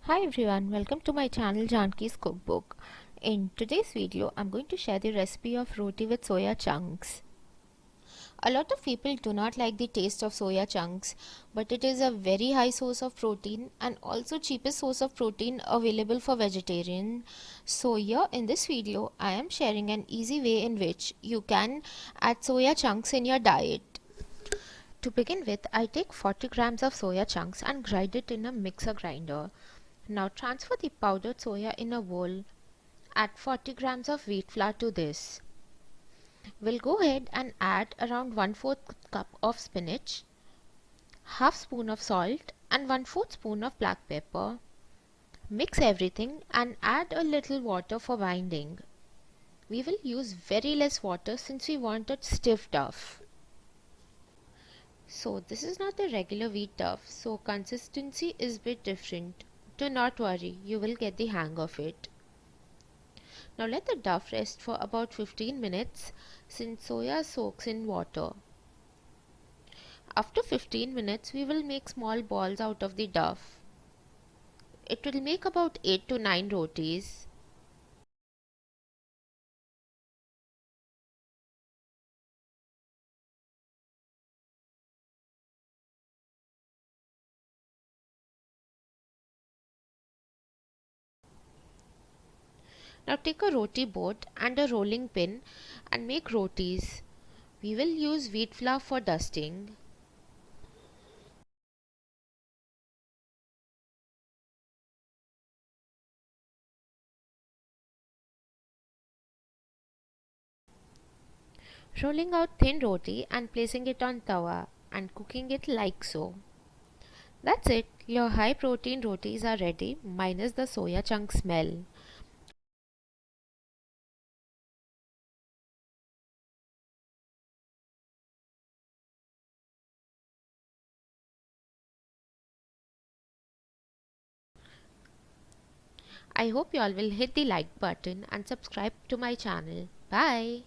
Hi everyone, welcome to my channel Janki's Cookbook. In today's video, I'm going to share the recipe of roti with soya chunks. A lot of people do not like the taste of soya chunks, but it is a very high source of protein and also cheapest source of protein available for vegetarian. So here in this video, I am sharing an easy way in which you can add soya chunks in your diet. To begin with, I take 40 grams of soya chunks and grind it in a mixer grinder. Now transfer the powdered soya in a bowl. Add 40 grams of wheat flour to this. We'll go ahead and add around 1/4 cup of spinach, half spoon of salt and 1/4 spoon of black pepper. Mix everything and add a little water for binding. We will use very less water since we want a stiff dough. So this is not the regular wheat dough, so consistency is a bit different. Do not worry, you will get the hang of it. Now let the dough rest for about 15 minutes since soya soaks in water. After 15 minutes we will make small balls out of the dough. It will make about 8 to 9 rotis. Now take a roti board and a rolling pin and make rotis. We will use wheat flour for dusting. Rolling out thin roti and placing it on tawa and cooking it like so. That's it, your high protein rotis are ready minus the soya chunk smell. I hope you all will hit the like button and subscribe to my channel. Bye.